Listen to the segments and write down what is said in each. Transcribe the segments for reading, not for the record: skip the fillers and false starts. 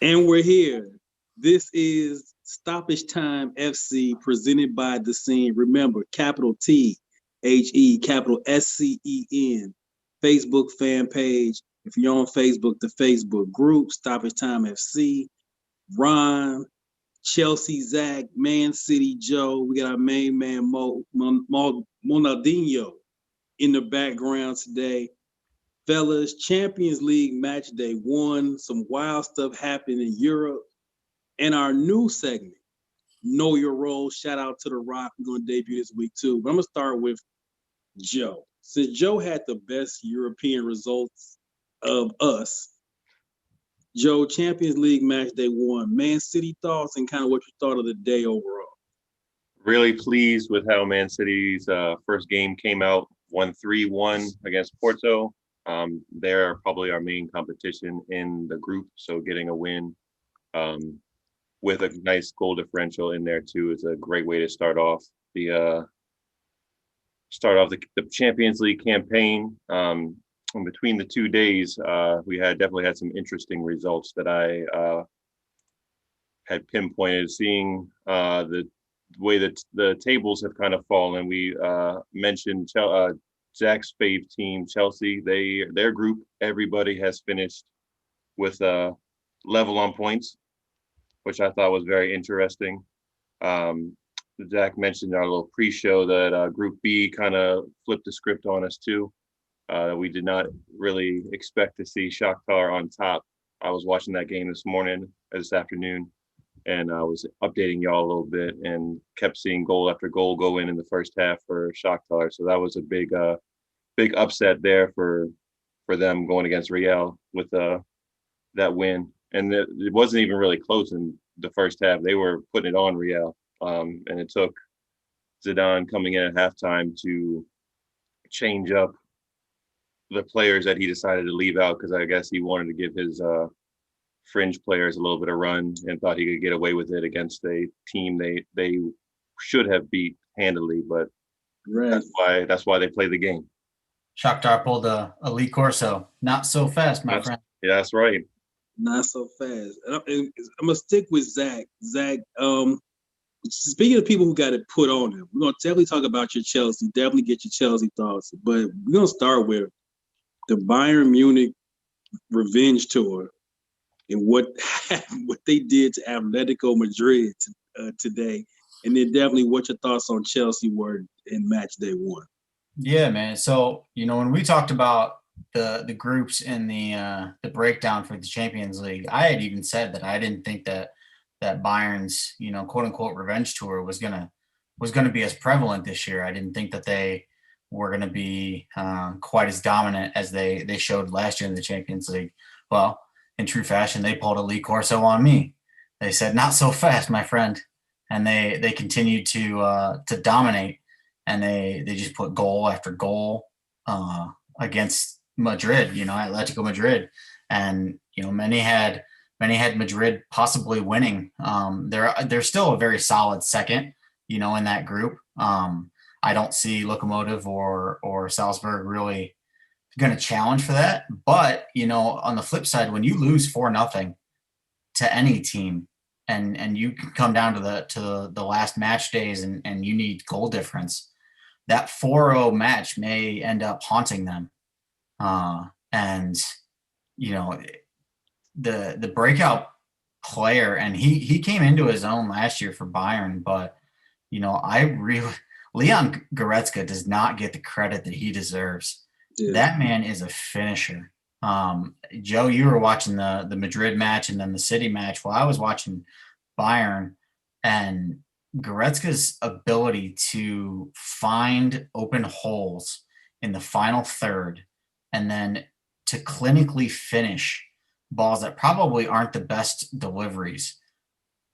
And we're here. This is Stoppage Time FC presented by The Scene. Remember, capital THE, capital SCEN, Facebook fan page. If you're on Facebook, the Facebook group, Stoppage Time FC, Ron, Chelsea Zach, Man City Joe. We got our main man, Monaldinho, in the background today. Fellas, Champions League match day 1. Some wild stuff happened in Europe. And our new segment, Know Your Role. Shout out to The Rock. We're going to debut this week too. But I'm going to start with Joe. Since Joe had the best European results of us, Joe, Champions League match day 1. Man City thoughts and kind of what you thought of the day overall. Really pleased with how Man City's first game came out, 1-3-1 against Porto. They're probably our main competition in the group, so getting a win with a nice goal differential in there too is a great way to start off the Champions League campaign. In between the 2 days, we definitely had some interesting results that I had pinpointed. Seeing the way that the tables have kind of fallen, we mentioned Zach's fave team, Chelsea. Their group, everybody has finished with level on points, which I thought was very interesting. Zach mentioned our little pre-show that Group B kind of flipped the script on us too. We did not really expect to see Shakhtar on top. I was watching that game this afternoon, and I was updating y'all a little bit and kept seeing goal after goal go in the first half for Shakhtar. So that was a big upset there for them going against Real with that win. And it wasn't even really close in the first half. They were putting it on Real. And it took Zidane coming in at halftime to change up the players that he decided to leave out, because I guess he wanted to give his fringe players a little bit of run and thought he could get away with it against a team they should have beat handily, but right. That's why they play the game. Shakhtar pulled a Lee Corso. Not so fast, my friend. Yeah, that's right. Not so fast. I'm gonna stick with Zach. Zach, speaking of people who got it put on them, we're gonna definitely talk about your Chelsea. Definitely get your Chelsea thoughts, but we're gonna start with the Bayern Munich revenge tour and what they did to Atletico Madrid today, and then definitely what your thoughts on Chelsea were in match day 1. Yeah, man. So when we talked about the groups in the breakdown for the Champions League, I had even said that I didn't think that Bayern's quote unquote revenge tour was gonna be as prevalent this year. I didn't think that they were going to be quite as dominant as they showed last year in the Champions League. Well, in true fashion, they pulled a Lee Corso on me. They said, not so fast, my friend. And they continued to dominate, and they just put goal after goal against Madrid, Atletico Madrid. And, many had Madrid possibly winning. They're still a very solid second, in that group. I don't see Lokomotiv or Salzburg really going to challenge for that. But, on the flip side, when you lose 4-0 to any team and you can come down to the last match days and you need goal difference, that 4-0 match may end up haunting them. And, the breakout player, and he came into his own last year for Bayern, but, Leon Goretzka does not get the credit that he deserves. Yeah. That man is a finisher. Joe, you were watching the Madrid match and then the City match. Well, I was watching Bayern, and Goretzka's ability to find open holes in the final third and then to clinically finish balls that probably aren't the best deliveries.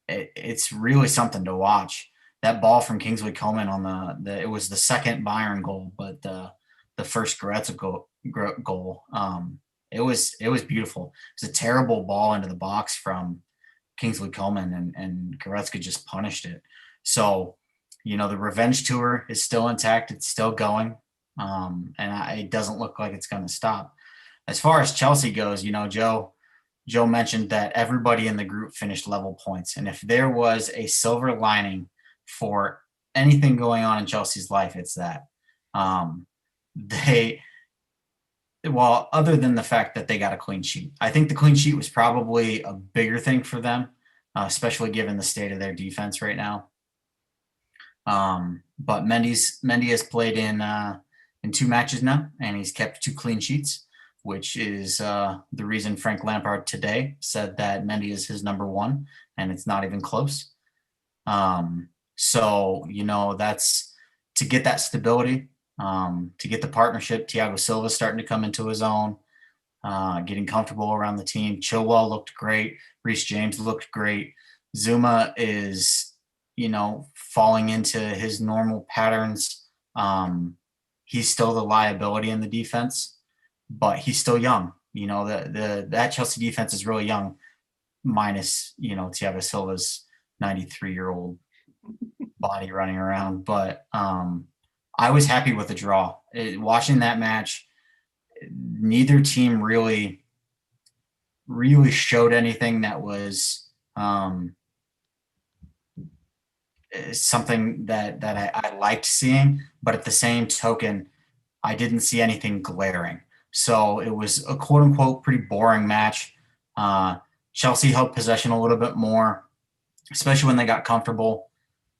It's really something to watch. That ball from Kingsley Coman on it was the second Bayern goal, but the first Goretzka goal. It was beautiful. It was a terrible ball into the box from Kingsley Coman, and Goretzka just punished it. So, the revenge tour is still intact. It's still going, and it doesn't look like it's going to stop. As far as Chelsea goes, Joe, Joe mentioned that everybody in the group finished level points. And if there was a silver lining for anything going on in Chelsea's life, it's that. Well, other than the fact that they got a clean sheet, I think the clean sheet was probably a bigger thing for them, especially given the state of their defense right now. But Mendy has played in 2 matches now, and he's kept 2 clean sheets, which is the reason Frank Lampard today said that Mendy is his number 1, and it's not even close. So, that's to get that stability, to get the partnership. Thiago Silva starting to come into his own, getting comfortable around the team. Chilwell looked great. Reece James looked great. Zuma is, falling into his normal patterns. He's still the liability in the defense, but he's still young. That Chelsea defense is really young, minus, Thiago Silva's 93-year-old body running around. But I was happy with the draw. Watching that match, neither team really showed anything that was something that I liked seeing, but at the same token, I didn't see anything glaring. So it was a quote unquote pretty boring match. Chelsea held possession a little bit more, especially when they got comfortable.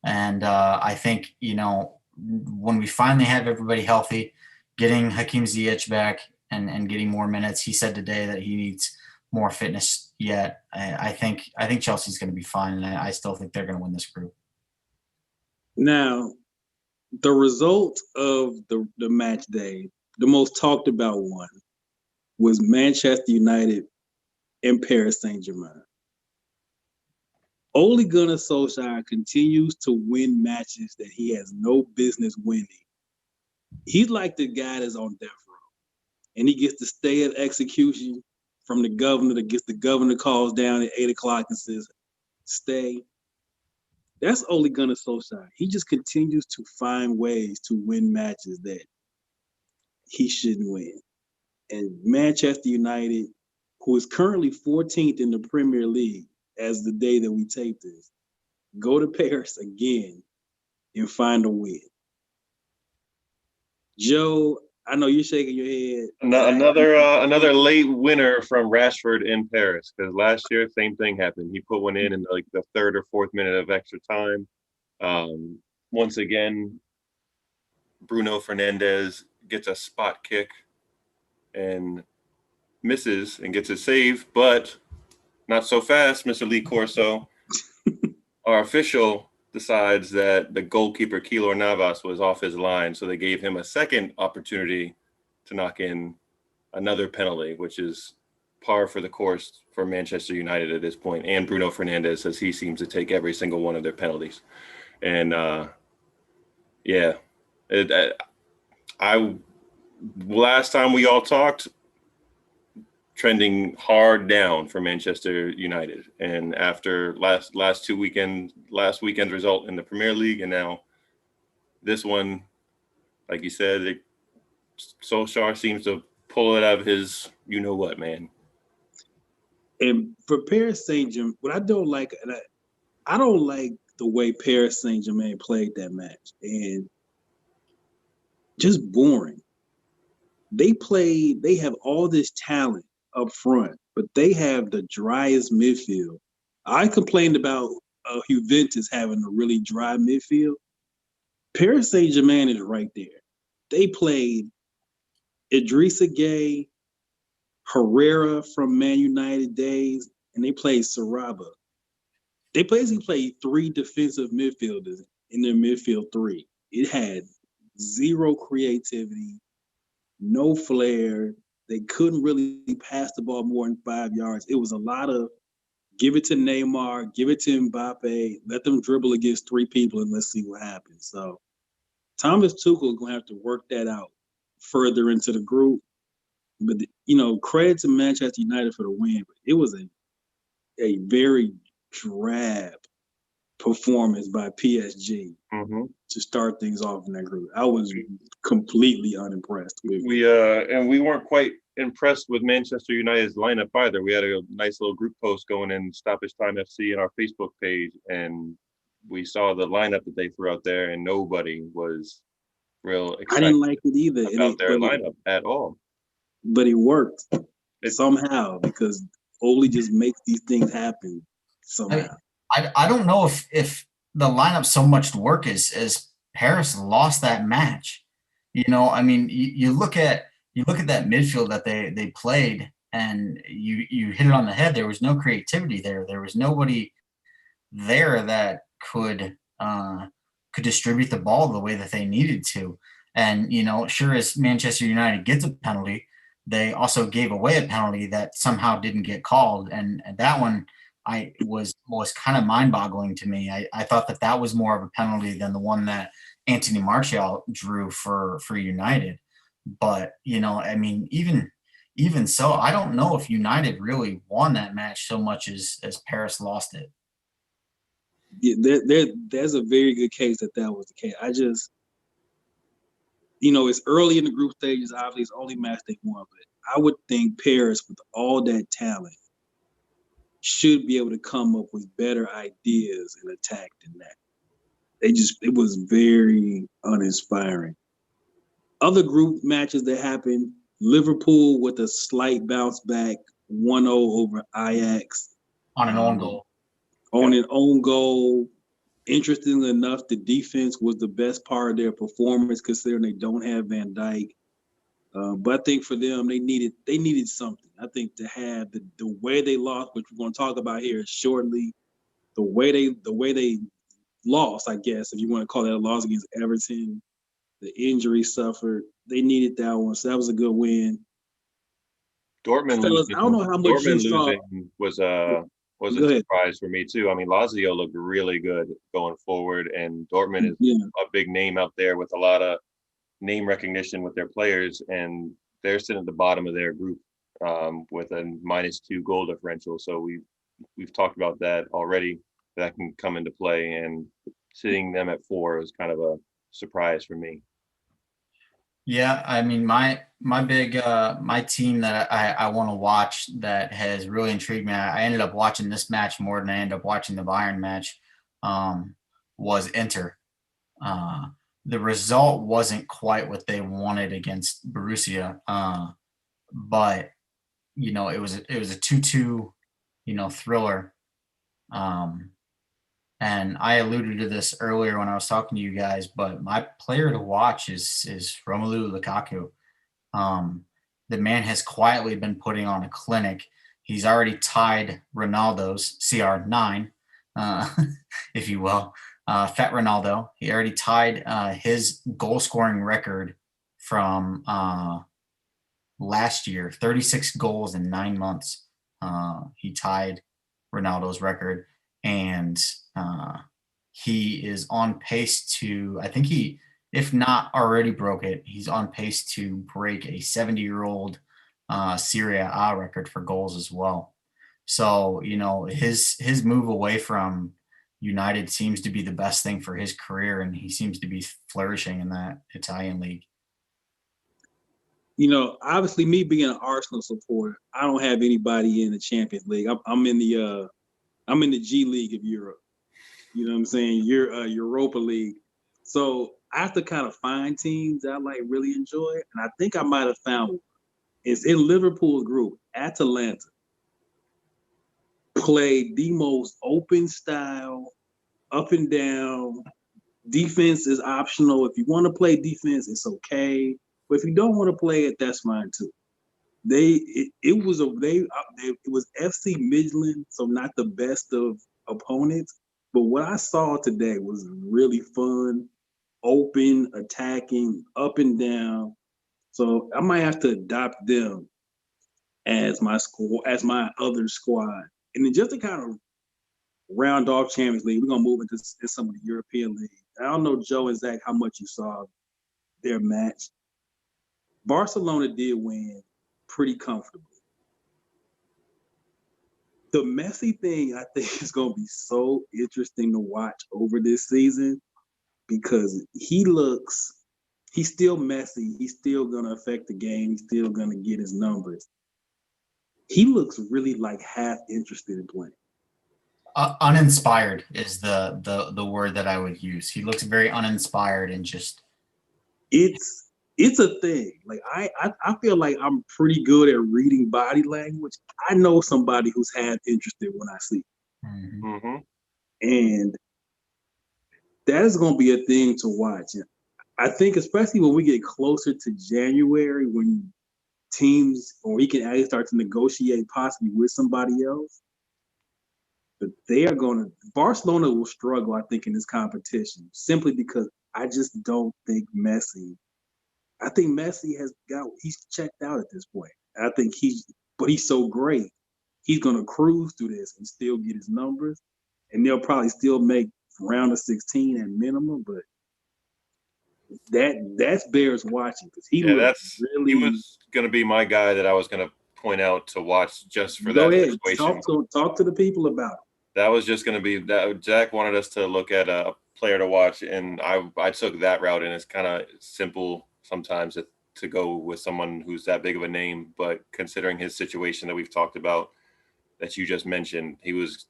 And I think, when we finally have everybody healthy, getting Hakim Ziyech back and getting more minutes, he said today that he needs more fitness yet. I think Chelsea's going to be fine, and I still think they're going to win this group. Now, the result of the match day, the most talked about one, was Manchester United and Paris Saint-Germain. Ole Gunnar Solskjaer continues to win matches that he has no business winning. He's like the guy that's on death row, and he gets to stay at execution from the governor. That gets the governor calls down at 8 o'clock and says, "Stay." That's Ole Gunnar Solskjaer. He just continues to find ways to win matches that he shouldn't win. And Manchester United, who is currently 14th in the Premier League as the day that we tape this, go to Paris again and find a win. Joe, I know you're shaking your head. Another late winner from Rashford in Paris, because last year same thing happened. He put one in like the 3rd or 4th minute of extra time. Once again, Bruno Fernandes gets a spot kick and misses and gets a save, but not so fast, Mr. Lee Corso. Our official decides that the goalkeeper, Keylor Navas, was off his line, so they gave him a second opportunity to knock in another penalty, which is par for the course for Manchester United at this point, and Bruno Fernandes, as he seems to take every single one of their penalties. And last time we all talked, trending hard down for Manchester United, and after last weekend's result in the Premier League, and now this one, like you said, Solskjaer seems to pull it out of his you-know-what, man. And for Paris Saint-Germain, what I don't like, and I don't like the way Paris Saint-Germain played that match, and just boring. They have all this talent up front, but they have the driest midfield. I complained about Juventus having a really dry midfield. Paris Saint-Germain is right there. They played Idrissa Gueye, Herrera from Man United days, and they played Saraba. They basically played 3 defensive midfielders in their midfield 3. It had zero creativity, no flair. They couldn't really pass the ball more than 5 yards. It was a lot of give it to Neymar, give it to Mbappe, let them dribble against 3 people, and let's see what happens. So Thomas Tuchel is going to have to work that out further into the group. But, credit to Manchester United for the win. But it was a very drab performance by PSG to start things off in that group. I was completely unimpressed. We weren't quite impressed with Manchester United's lineup either. We had a nice little group post going in Stoppage Time FC in our Facebook page, and we saw the lineup that they threw out there, and nobody was real I excited didn't like it either. about their lineup at all. But it worked somehow because Ole just makes these things happen somehow. I don't know if the lineup so much work as Paris lost that match. You know, I mean, you look at that midfield that they played, and you hit it on the head. There was no creativity there. There was nobody there that could distribute the ball the way that they needed to. And you know, sure as Manchester United gets a penalty, they also gave away a penalty that somehow didn't get called, and that one was kind of mind-boggling to me. I thought that was more of a penalty than the one that Anthony Martial drew for United. But you know, I mean, even so, I don't know if United really won that match so much as Paris lost it. Yeah, there's a very good case that was the case. I just, you know, it's early in the group stages. Obviously, it's only match they won, but I would think Paris, with all that talent, should be able to come up with better ideas and attack than that. It was very uninspiring. Other group matches that happened, Liverpool with a slight bounce back, 1-0 over Ajax. On an own goal. On an own goal. Interestingly enough, the defense was the best part of their performance, considering they don't have Van Dijk. But I think for them, they needed something. I think to have the way they lost, which we're going to talk about here shortly, the way they lost, I guess, if you want to call that a loss against Everton, the injury suffered. They needed that one, so that was a good win. Dortmund Fellas, I don't know how much you saw. losing was a surprise for me too. I mean, Lazio looked really good going forward, and Dortmund is a big name out there with a lot of name recognition with their players, and they're sitting at the bottom of their group with a -2 goal differential. So we've talked about that already. That can come into play, and sitting them at 4 was kind of a surprise for me. Yeah, I mean, my team that I want to watch that has really intrigued me. I ended up watching this match more than I ended up watching the Bayern match. Was Inter. The result wasn't quite what they wanted against Borussia, but you know, it was a 2-2, you know, thriller. And I alluded to this earlier when I was talking to you guys, but my player to watch is Romelu Lukaku. The man has quietly been putting on a clinic. He's already tied Ronaldo's CR9, if you will, Fat Ronaldo. He already tied his goal scoring record from last year, 36 goals in 9 months. He tied Ronaldo's record, and he is on pace to, I think he, if not already broke it, he's on pace to break a 70-year-old Serie A record for goals as well. So, you know, his move away from United seems to be the best thing for his career, and he seems to be flourishing in that Italian league. You know, obviously, me being an Arsenal supporter, I don't have anybody in the Champions League. I'm in the G League of Europe. You know what I'm saying? Europa League. So I have to kind of find teams that I like really enjoy, and I think I might have found one. It's in Liverpool's group. Atalanta played the most open style, up and down. Defense is optional. If you want to play defense, it's okay. But if you don't want to play it, that's fine too. It was FC Midland, so not the best of opponents. But what I saw today was really fun, open, attacking, up and down. So I might have to adopt them as my other squad. And then just to kind of round off Champions League, we're gonna move into some of the European league. I don't know, Joe and Zach, how much you saw their match. Barcelona did win pretty comfortably. The Messi thing, I think, is going to be so interesting to watch over this season because he looks he's still messy. He's still gonna affect the game. He's still gonna get his numbers. He looks really like half interested in playing. Uninspired is the word that I would use. He looks very uninspired and just. It's a thing. Like I feel like I'm pretty good at reading body language. I know somebody who's half interested when I see it. Mm-hmm. And that is going to be a thing to watch. And I think especially when we get closer to January, when teams or we can actually start to negotiate possibly with somebody else. But Barcelona will struggle, I think, in this competition simply because I just don't think Messi. I think Messi he's checked out at this point. I think but he's so great. He's going to cruise through this and still get his numbers. And they'll probably still make round of 16 at minimum, but that's bears watching because he was going to be my guy that I was going to point out to watch just for Go that ahead. situation. Talk to the people about it. That was just going to be that. Jack wanted us to look at a player to watch, and I took that route, and it's kind of simple sometimes to go with someone who's that big of a name, but considering his situation that we've talked about, that you just mentioned, he was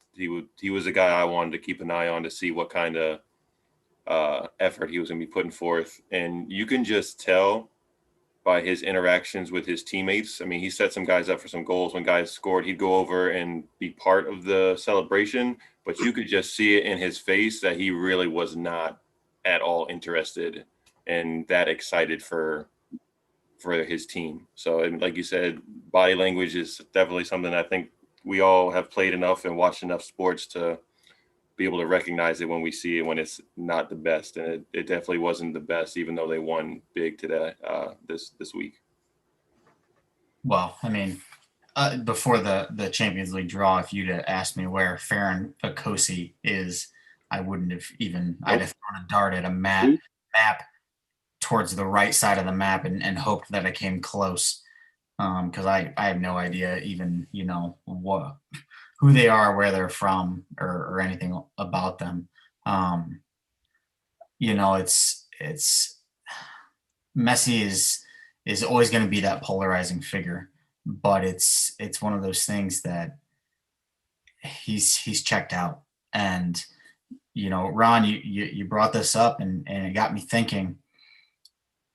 a guy I wanted to keep an eye on to see what kind of effort he was going to be putting forth. And you can just tell by his interactions with his teammates. I mean, he set some guys up for some goals. When guys scored, he'd go over and be part of the celebration, but you could just see it in his face that he really was not at all interested and that excited for his team. So, and like you said, body language is definitely something I think we all have played enough and watched enough sports to be able to recognize it when we see it when it's not the best. And it definitely wasn't the best, even though they won big today, this week. Well, I mean, before the Champions League draw, if you'd have asked me where Ferran Akosi is, I wouldn't have even. Nope. I'd have thrown a dart at a map towards the right side of the map and hoped that I came close, because I have no idea even who they are, where they're from, or anything about them. It's Messi is always going to be that polarizing figure, but it's one of those things that he's checked out. And Ron, you brought this up and it got me thinking.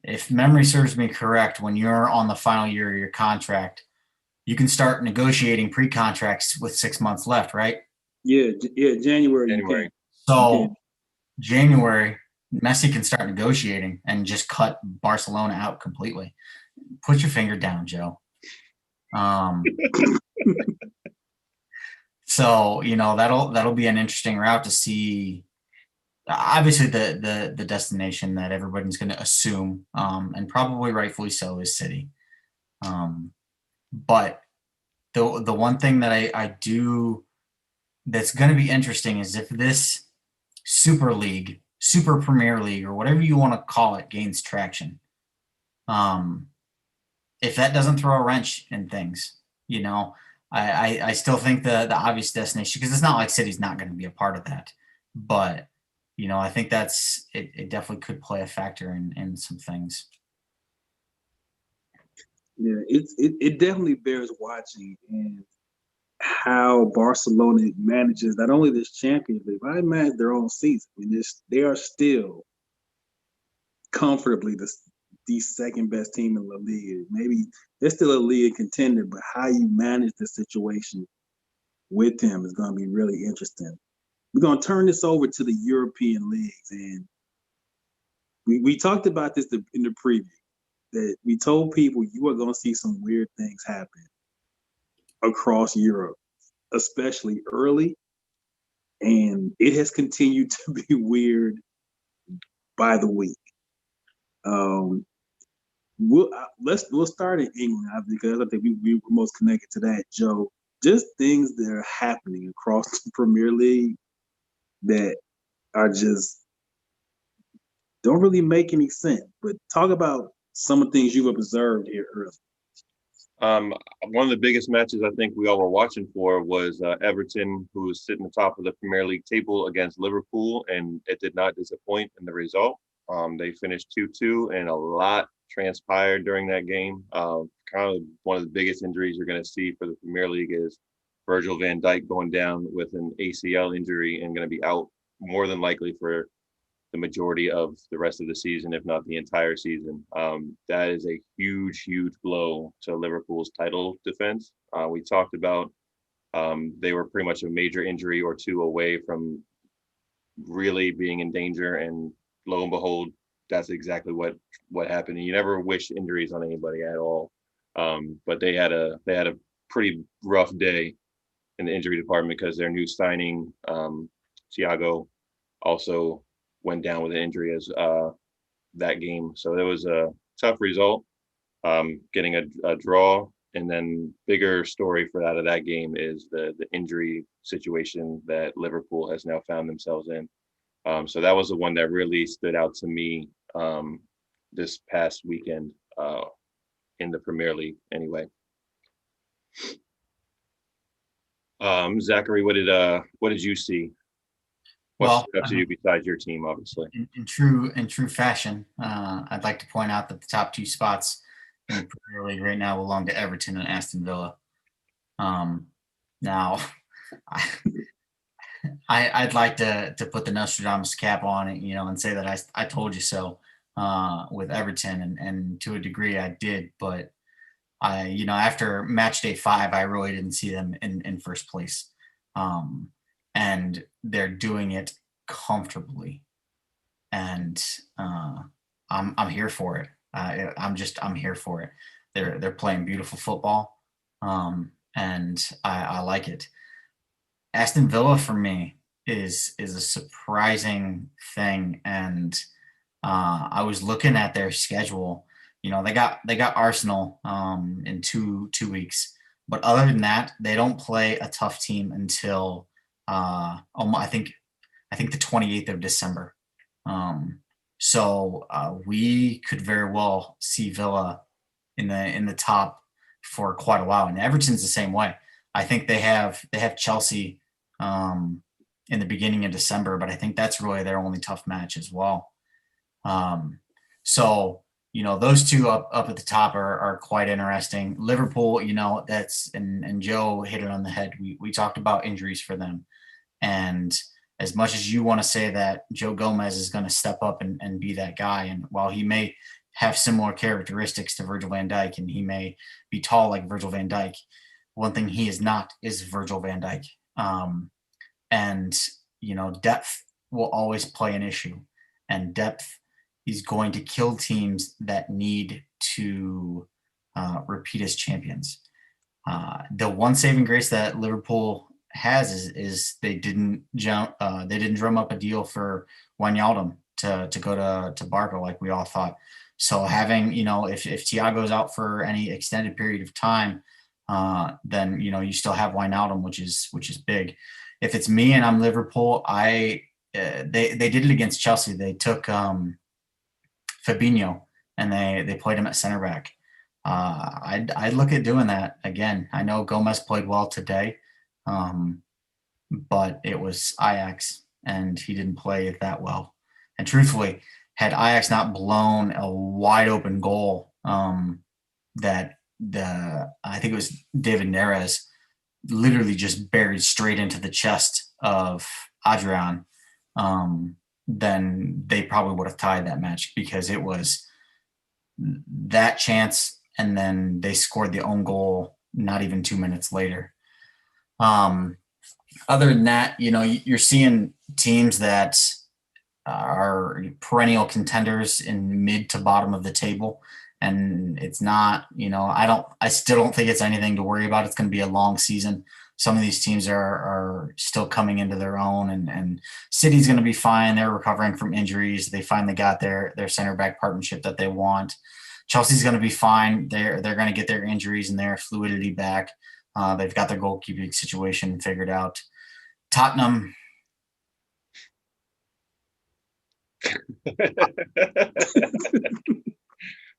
If memory serves me correct, when you're on the final year of your contract, you can start negotiating pre-contracts with 6 months left, right? Yeah, January. So January, Messi can start negotiating and just cut Barcelona out completely. Put your finger down, Joe. So that'll be an interesting route to see. Obviously, the destination that everybody's going to assume, and probably rightfully so, is City. But the one thing that I do that's going to be interesting is if this Super League, Super Premier League, or whatever you want to call it, gains traction. If that doesn't throw a wrench in things, I still think the obvious destination, because it's not like City's not going to be a part of that, but I think that's it definitely could play a factor in some things. Yeah, it definitely bears watching, and how Barcelona manages not only this Champions League, but I manage their own season. I mean, they are still comfortably the second best team in La Liga. Maybe they're still a league contender, but how you manage the situation with him is going to be really interesting. We're going to turn this over to the European leagues, and we talked about this in the preview, that we told people you are going to see some weird things happen across Europe, especially early, and it has continued to be weird by the week. We'll start in England because I think we were most connected to that, Joe. Just things that are happening across the Premier League that are just don't really make any sense. But talk about some of the things you've observed here early. One of the biggest matches I think we all were watching for was Everton, who was sitting atop of the Premier League table against Liverpool, and it did not disappoint in the result. They finished 2-2, and a lot transpired during that game. Kind of one of the biggest injuries you're going to see for the Premier League is Virgil van Dijk going down with an ACL injury and going to be out more than likely for the majority of the rest of the season, if not the entire season. That is a huge, huge blow to Liverpool's title defense. We talked about they were pretty much a major injury or two away from really being in danger, and lo and behold, that's exactly what happened. And you never wish injuries on anybody at all, but they had a pretty rough day in the injury department because their new signing, Thiago, also went down with an injury as that game. So it was a tough result, getting a draw. And then bigger story for out of that game is the injury situation that Liverpool has now found themselves in. So that was the one that really stood out to me this past weekend in the Premier League anyway. Zachary, what did you see? What stood out to you besides your team, obviously? In true fashion, I'd like to point out that the top two spots in the Premier League right now belong to Everton and Aston Villa. Now, I'd like to put the Nostradamus cap on it, and say that I told you so with Everton, and to a degree I did, but after match day 5, I really didn't see them in first place, and they're doing it comfortably, and I'm here for it. I'm here for it. They're playing beautiful football, and I like it. Aston Villa for me is a surprising thing, and I was looking at their schedule. They got Arsenal in two weeks, but other than that, they don't play a tough team until I think the 28th of December. So we could very well see Villa in the top for quite a while, and Everton's the same way. I think they have Chelsea in the beginning of December, but I think that's really their only tough match as well. So those two up at the top are quite interesting. Liverpool, that's and Joe hit it on the head. We talked about injuries for them, and as much as you want to say that Joe Gomez is going to step up and be that guy, and while he may have similar characteristics to Virgil van Dijk, and he may be tall like Virgil van Dijk, one thing he is not is Virgil van Dijk. And depth will always play an issue, and depth is going to kill teams that need to repeat as champions. The one saving grace that Liverpool has is they didn't drum up a deal for Wijnaldum to go to Barca like we all thought. So having, if Thiago's out for any extended period of time, then you still have Wijnaldum, which is big. If it's me and I'm Liverpool, they did it against Chelsea. They took Fabinho and they played him at center back. I'd look at doing that again. I know Gomez played well today, but it was Ajax and he didn't play that well. And truthfully, had Ajax not blown a wide open goal that I think it was David Neres literally just buried straight into the chest of Adrian, then they probably would have tied that match, because it was that chance and then they scored the own goal not even 2 minutes later. Other than that, you're seeing teams that are perennial contenders in mid to bottom of the table. And it's not, I still don't think it's anything to worry about. It's going to be a long season. Some of these teams are still coming into their own, and City's going to be fine. They're recovering from injuries. They finally got their center back partnership that they want. Chelsea's going to be fine. They're going to get their injuries and their fluidity back. They've got their goalkeeping situation figured out. Tottenham.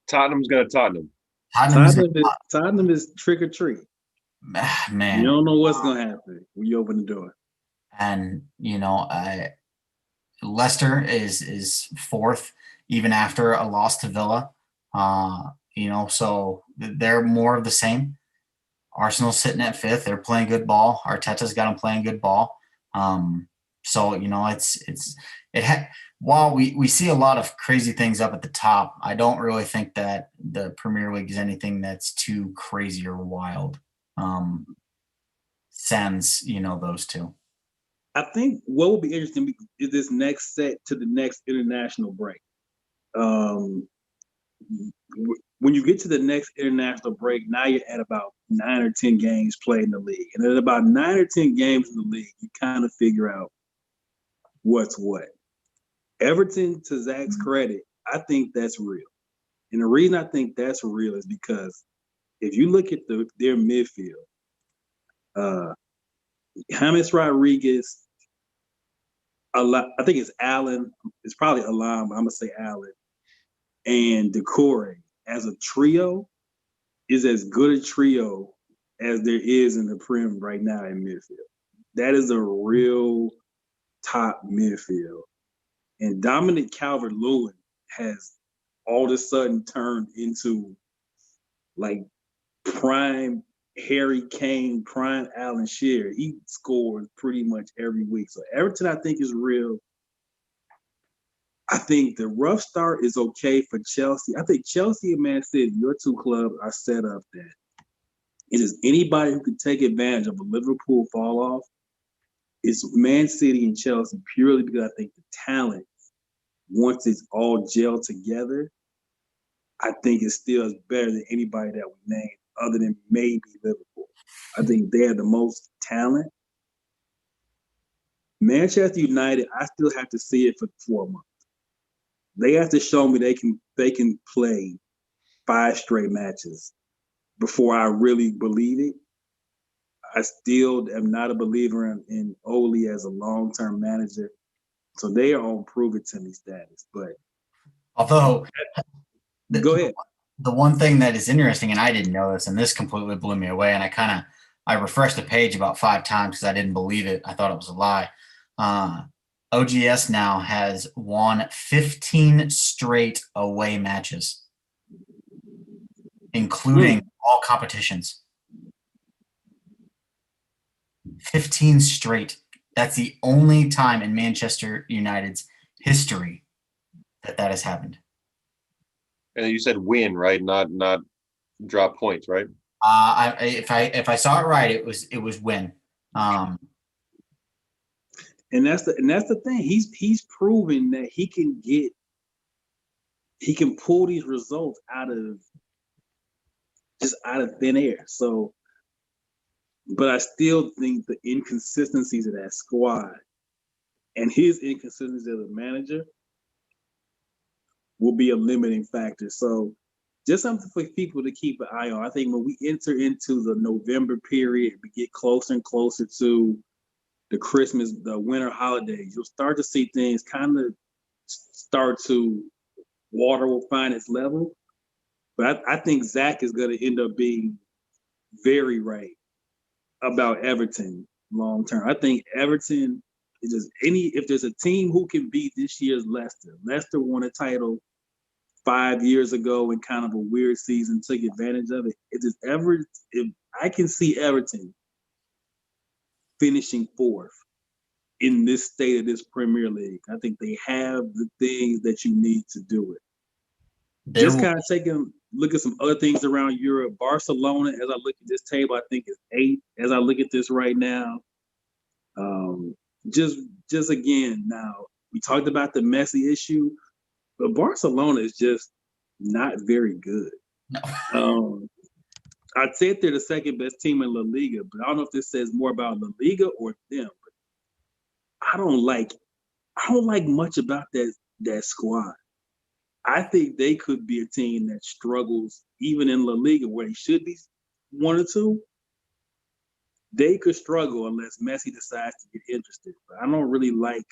Tottenham's going to Tottenham. Tottenham is trick or treat. Man, you don't know what's going to happen when you open the door. And Leicester is fourth, even after a loss to Villa. So they're more of the same. Arsenal's sitting at 5th. They're playing good ball. Arteta's got them playing good ball. While we see a lot of crazy things up at the top, I don't really think that the Premier League is anything that's too crazy or wild. Sans, those two. I think what will be interesting is this next set to the next international break. When you get to the next international break, now you're at about 9 or 10 games played in the league. And at about 9 or 10 games in the league, you kind of figure out what's what. Everton, to Zach's credit, I think that's real. And the reason I think that's real is because if you look at their midfield, James Rodriguez, I think it's Allen. It's probably Alam, but I'm going to say Allen. And Decore as a trio is as good a trio as there is in the Prem right now in midfield. That is a real top midfield. And Dominic Calvert-Lewin has all of a sudden turned into like prime Harry Kane, prime Alan Shearer. He scores pretty much every week. So Everton, I think, is real. I think the rough start is okay for Chelsea. I think Chelsea and Man City, your two clubs, are set up that it is anybody who can take advantage of a Liverpool fall off. It's Man City and Chelsea purely because I think the talent, once it's all gelled together, I think it still is better than anybody that we named other than maybe Liverpool. I think they have the most talent. Manchester United, I still have to see it for 4 months. They have to show me they can play 5 straight matches before I really believe it. I still am not a believer in Ole as a long-term manager. So they are on prove it to me status. But although go ahead. The one thing that is interesting, and I didn't know this, and this completely blew me away, and I refreshed the page about 5 times because I didn't believe it. I thought it was a lie. OGS now has won 15 straight away matches, including all competitions. 15 straight. That's the only time in Manchester United's history that has happened. And you said win, right? Not drop points, right? If I saw it right, it was win. And that's the thing. He's proven that he can pull these results out of thin air. So, but I still think the inconsistencies of that squad and his inconsistencies as a manager will be a limiting factor. So just something for people to keep an eye on. I think when we enter into the November period, we get closer and closer to the winter holidays, you'll start to see things kind of start to water will find its level. But I think Zach is going to end up being very right about Everton long term. I think Everton is just if there's a team who can beat this year's Leicester. Leicester won a title 5 years ago in kind of a weird season, took advantage of it. If I can see Everton finishing 4th in this state of this Premier League, I think they have the things that you need to do it. Just kind of take a look at some other things around Europe. Barcelona, as I look at this table, I think is 8th. As I look at this right now, just again, now we talked about the Messi issue, but Barcelona is just not very good. No. I'd say they're the second best team in La Liga, but I don't know if this says more about La Liga or them. But I don't like much about that squad. I think they could be a team that struggles even in La Liga where they should be 1 or 2. They could struggle unless Messi decides to get interested. But I don't really like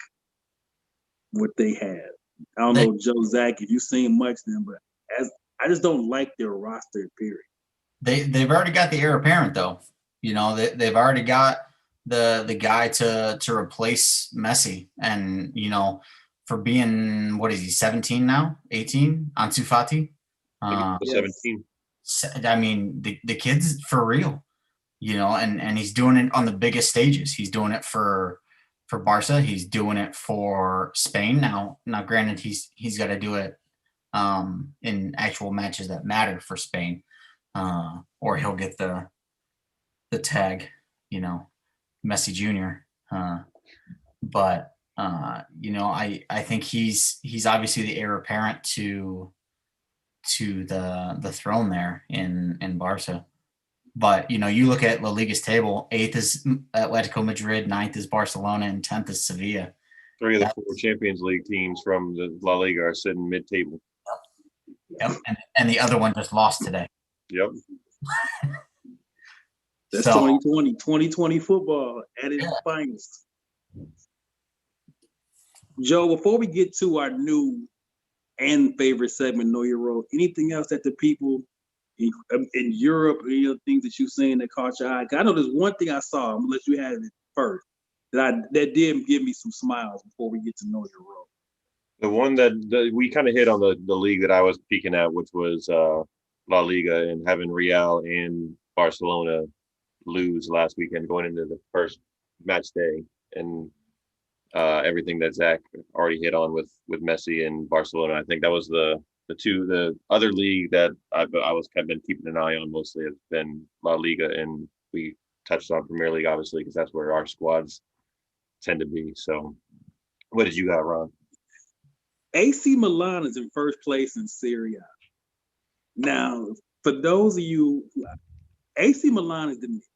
what they have. I don't know, Joe, Zach, if you've seen much of them, but I just don't like their roster, period. They've already got the heir apparent, though. They've already got the guy to replace Messi, and for being, what is he, 17 now? 18? Ansu Fati? I think 17. I mean, the kid's for real, and he's doing it on the biggest stages. He's doing it for Barca. He's doing it for Spain now. Now, granted, he's got to do it in actual matches that matter for Spain, or he'll get the tag, Messi Jr. But I think he's obviously the heir apparent to the throne there in Barca. But you look at La Liga's table, 8th is Atletico Madrid, 9th is Barcelona, and 10th is Sevilla. 3 of the 4 Champions League teams from the La Liga are sitting mid-table. Yep. And the other one just lost today. Yep. That's 2020 football at its finest. Joe, before we get to our new and favorite segment, Know Your Role, anything else that the people in Europe, any other things that you've seen that caught your eye? I know there's one thing I saw. I'm gonna let you have it first. That did give me some smiles before we get to Know Your Role. The one that we kind of hit on the league that I was peeking at, which was La Liga, and having Real and Barcelona lose last weekend going into the first match day, and everything that Zach already hit on with Messi and Barcelona. I think that was the other league that I've been keeping an eye on mostly has been La Liga, and we touched on Premier League obviously because that's where our squads tend to be. So what did you got, Ron? AC Milan is in first place in Serie A. Now, for those of you, AC Milan is the Knicks.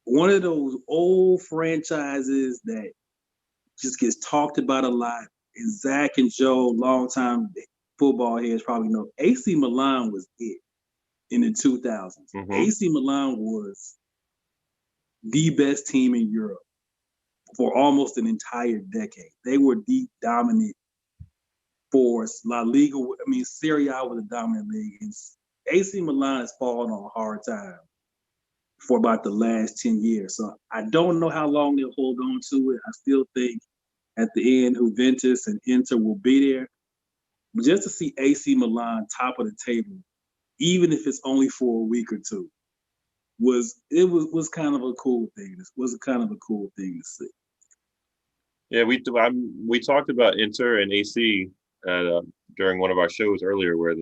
One of those old franchises that just gets talked about a lot. And Zach and Joe, longtime football heads, probably know AC Milan was it in the 2000s. Mm-hmm. AC Milan was the best team in Europe for almost an entire decade. They were the dominant force. La Liga, Serie A was a dominant league. And AC Milan has fallen on a hard time for about the last 10 years. So I don't know how long they'll hold on to it. I still think at the end, Juventus and Inter will be there. But just to see AC Milan top of the table, even if it's only for a week or two, was kind of a cool thing. It was kind of a cool thing to see. Yeah, we talked about Inter and AC during one of our shows earlier, where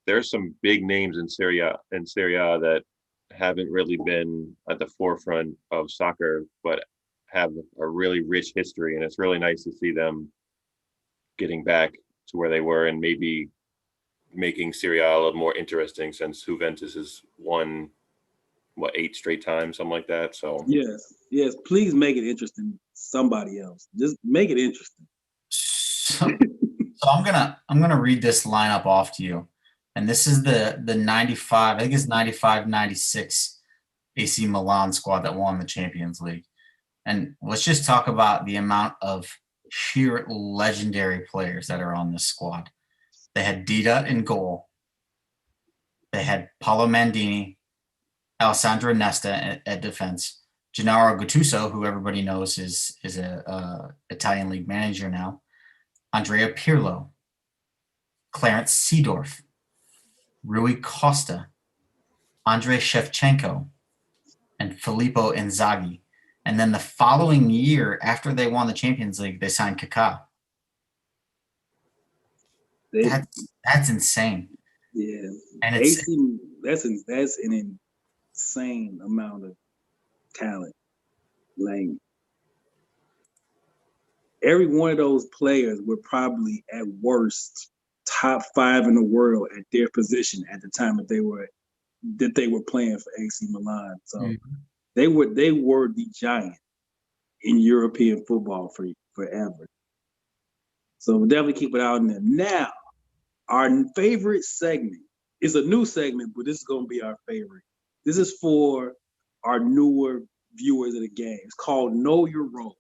there's some big names in Serie A that haven't really been at the forefront of soccer, but have a really rich history, and it's really nice to see them getting back to where they were and maybe making Serie A a little more interesting, since Juventus has won 8 straight times, something like that. So yes, please make it interesting. Somebody else, just make it interesting. So I'm gonna read this lineup off to you, and this is the 95. I think it's 95-96 AC Milan squad that won the Champions League. And let's just talk about the amount of sheer legendary players that are on this squad. They had Dida in goal. They had Paolo Maldini, Alessandro Nesta at defense, Gennaro Gattuso, who everybody knows is a Italian league manager now, Andrea Pirlo, Clarence Seedorf, Rui Costa, Andrei Shevchenko, and Filippo Inzaghi. And then the following year, after they won the Champions League, they signed Kaká. That's insane. Yeah, and that's an insane amount of talent. Like, every one of those players were probably at worst top 5 in the world at their position at the time that they were playing for AC Milan. So they were the giant in European football for forever. So we'll definitely keep it out in there. Now, our favorite segment is a new segment, but this is going to be our favorite. This is for our newer viewers of the game. It's called Know Your Role.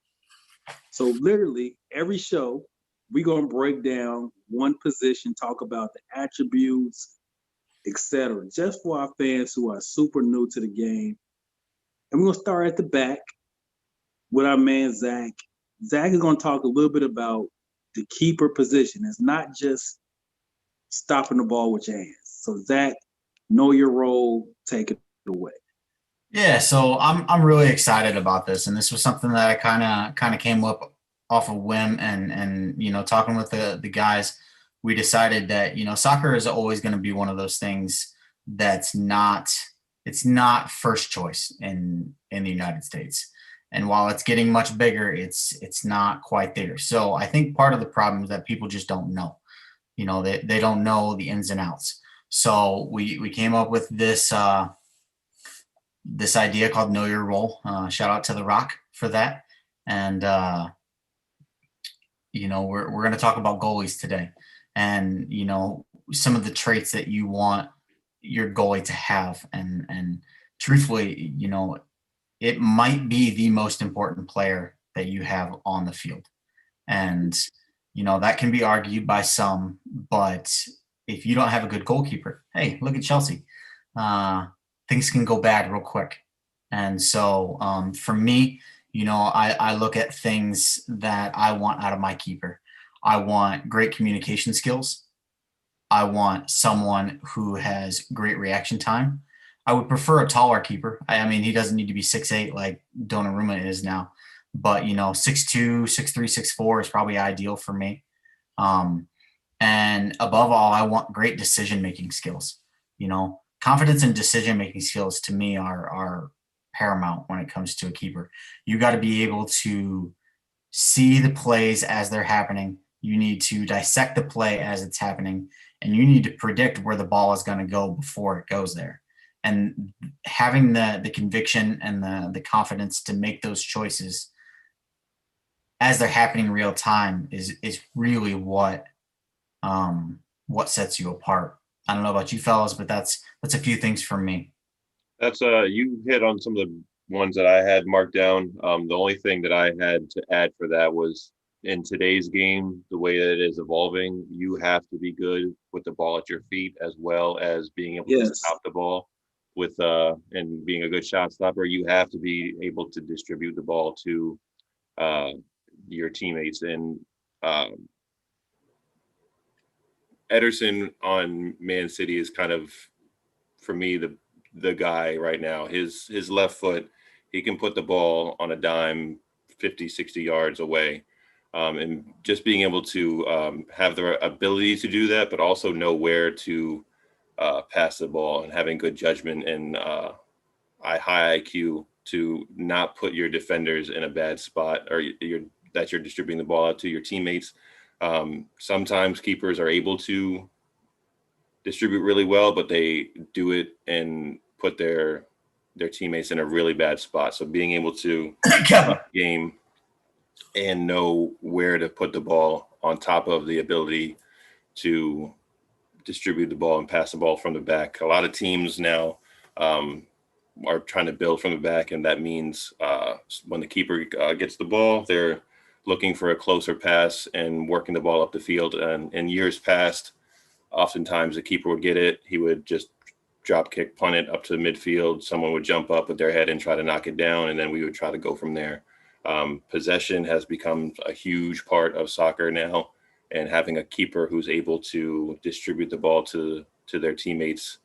So literally every show, we're going to break down one position, talk about the attributes, etc., just for our fans who are super new to the game. And we're going to start at the back with our man, Zach. Zach is going to talk a little bit about the keeper position. It's not just stopping the ball with your hands. So Zach, know your role, take it away. Yeah, so I'm really excited about this, and this was something that I kind of came up off a whim, and talking with the guys, we decided that soccer is always going to be one of those things that's not it's not first choice in the United States, and while it's getting much bigger, it's not quite there. So I think part of the problem is that people just don't know, they don't know the ins and outs. So we came up with this idea called Know Your Role. Shout out to The Rock for that. And, we're going to talk about goalies today and, some of the traits that you want your goalie to have. And truthfully, it might be the most important player that you have on the field. And, that can be argued by some, but if you don't have a good goalkeeper, hey, look at Chelsea. Things can go bad real quick. And so for me, I look at things that I want out of my keeper. I want great communication skills. I want someone who has great reaction time. I would prefer a taller keeper. I mean, he doesn't need to be 6'8" like Donnarumma is now, but 6'2", 6'3", 6'4" is probably ideal for me. And above all, I want great decision-making skills. Confidence and decision-making skills to me are paramount when it comes to a keeper. You got to be able to see the plays as they're happening. You need to dissect the play as it's happening, and you need to predict where the ball is going to go before it goes there. And having the conviction and the confidence to make those choices as they're happening in real time is really what sets you apart. I don't know about you fellas, but that's a few things from me. That's you hit on some of the ones that I had marked down. The only thing that I had to add for that was in today's game, the way that it is evolving, you have to be good with the ball at your feet as well as being able to stop the ball with and being a good shot stopper. You have to be able to distribute the ball to your teammates. And Ederson on Man City is kind of, for me, the guy right now. His left foot, he can put the ball on a dime 50, 60 yards away. And just being able to have the ability to do that, but also know where to pass the ball and having good judgment and high IQ to not put your defenders in a bad spot or that you're distributing the ball out to your teammates. Sometimes keepers are able to distribute really well, but they do it and put their teammates in a really bad spot. So being able to game and know where to put the ball on top of the ability to distribute the ball and pass the ball from the back. A lot of teams now are trying to build from the back, and that means when the keeper gets the ball, they're looking for a closer pass and working the ball up the field. And in years past, oftentimes the keeper would get it. He would just drop kick, punt it up to the midfield. Someone would jump up with their head and try to knock it down, and then we would try to go from there. Possession has become a huge part of soccer now, and having a keeper who's able to distribute the ball to their teammates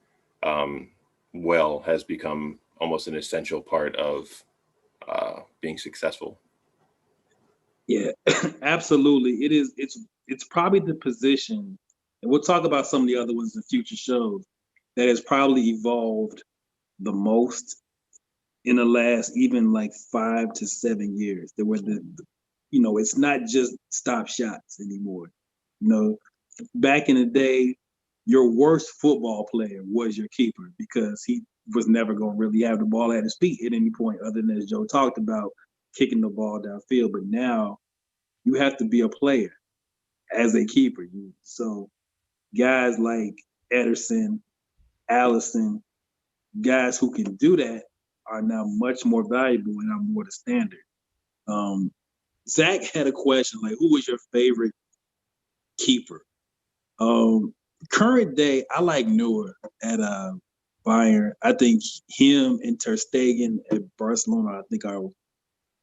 well has become almost an essential part of being successful. Yeah, absolutely. It is. It's probably the position, and we'll talk about some of the other ones in future shows, that has probably evolved the most in the last even like 5 to 7 years. There were it's not just stop shots anymore. Back in the day, your worst football player was your keeper because he was never going to really have the ball at his feet at any point other than, as Joe talked about, kicking the ball downfield. But now you have to be a player as a keeper. So guys like Ederson, Allison, guys who can do that are now much more valuable and are more the standard. Zach had a question, like, who was your favorite keeper? Current day, I like Neuer at Bayern. I think him and Ter Stegen at Barcelona, I think are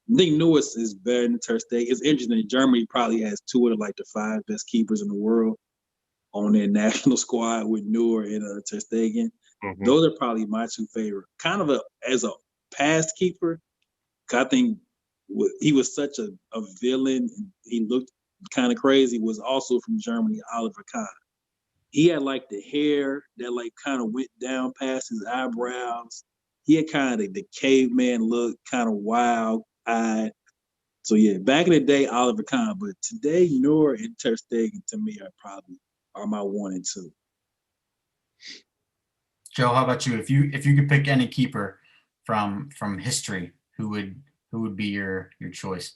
I think Neuer is better than Ter Stegen. It's interesting. Germany probably has two of the 5 best keepers in the world on their national squad with Neuer and Ter Stegen. Mm-hmm. Those are probably my 2 favorite. Kind of as a past keeper, I think he was such a villain. He looked kind of crazy. Was also from Germany, Oliver Kahn. He had like the hair that like kind of went down past his eyebrows. He had kind of the caveman look, kind of wild-eyed. So yeah, back in the day, Oliver Kahn, but today Neuer and Ter Stegen to me are my 1 and 2. Joe, how about you? If you could pick any keeper from history, who would be your choice?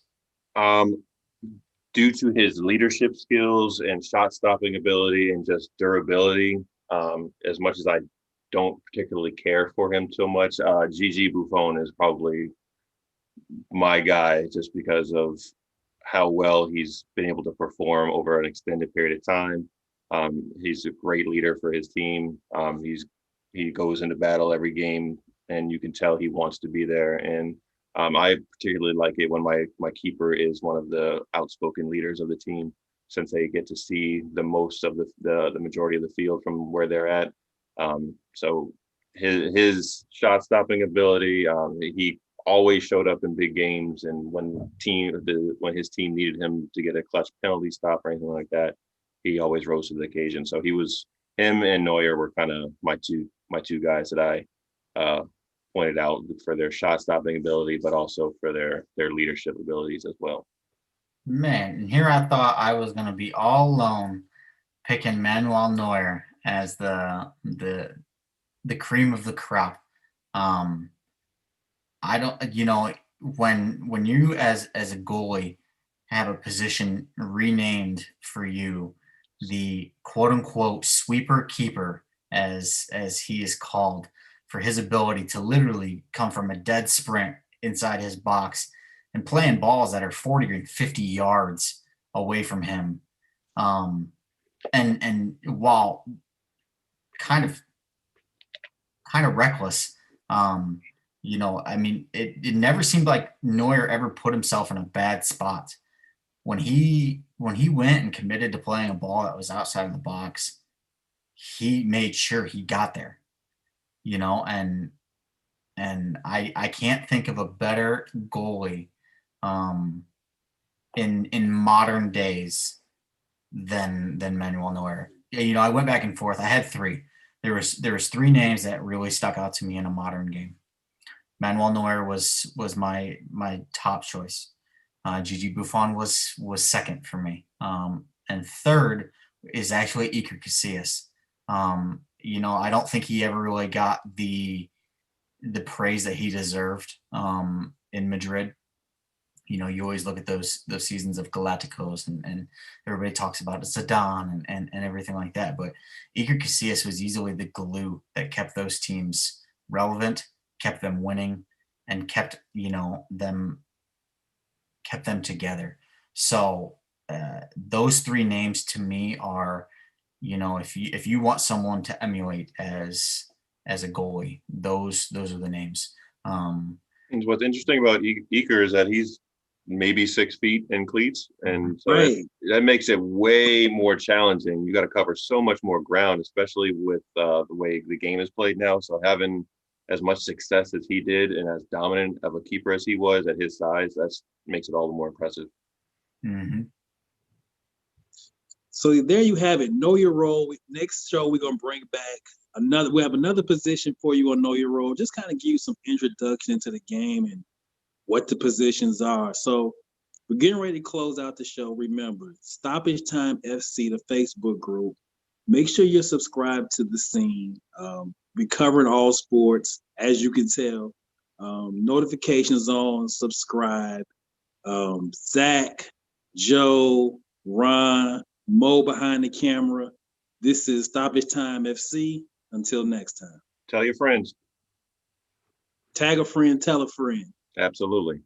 Due to his leadership skills and shot stopping ability and just durability, as much as I don't particularly care for him so much, Gigi Buffon is probably my guy just because of how well he's been able to perform over an extended period of time. He's a great leader for his team. He goes into battle every game, and you can tell he wants to be there. And I particularly like it when my keeper is one of the outspoken leaders of the team, since they get to see the most of the majority of the field from where they're at. So his shot stopping ability, he always showed up in big games, and when his team needed him to get a clutch penalty stop or anything like that, he always rose to the occasion. So him and Neuer were kind of my two guys that I pointed out for their shot stopping ability, but also for their leadership abilities as well. Man, and here I thought I was going to be all alone picking Manuel Neuer as the cream of the crop. I don't, when you as a goalie have a position renamed for you, the quote unquote sweeper keeper, as he is called, for his ability to literally come from a dead sprint inside his box and playing balls that are 40 or 50 yards away from him. And while kind of reckless, I mean, it never seemed like Neuer ever put himself in a bad spot. When he went and committed to playing a ball that was outside of the box, he made sure he got there, and I can't think of a better goalie in modern days than Manuel Neuer. I went back and forth. I had 3. There was 3 names that really stuck out to me in a modern game. Manuel Neuer was my top choice. Gigi Buffon was second for me. And third is actually Iker Casillas. I don't think he ever really got the praise that he deserved in Madrid. You always look at those seasons of Galacticos and everybody talks about Zidane and everything like that. But Iker Casillas was easily the glue that kept those teams relevant, kept them winning, and kept them together. So those 3 names to me are, if you want someone to emulate as a goalie, those are the names. And what's interesting about Iker is that he's maybe 6 feet in cleats, and so that makes it way more challenging. You got to cover so much more ground, especially with the way the game is played now. So having as much success as he did and as dominant of a keeper as he was at his size, that makes it all the more impressive. Mm-hmm. So there you have it. Know your role. Next show, we're going to bring back we have another position for you on Know Your Role. Just kind of give you some introduction to the game and what the positions are. So we're getting ready to close out the show. Remember, Stoppage Time FC, the Facebook group. Make sure you're subscribed to the scene. We're covering all sports, as you can tell. Notifications on, subscribe. Zach, Joe, Ron, Mo behind the camera. This is Stoppage Time FC. Until next time. Tell your friends. Tag a friend, tell a friend. Absolutely.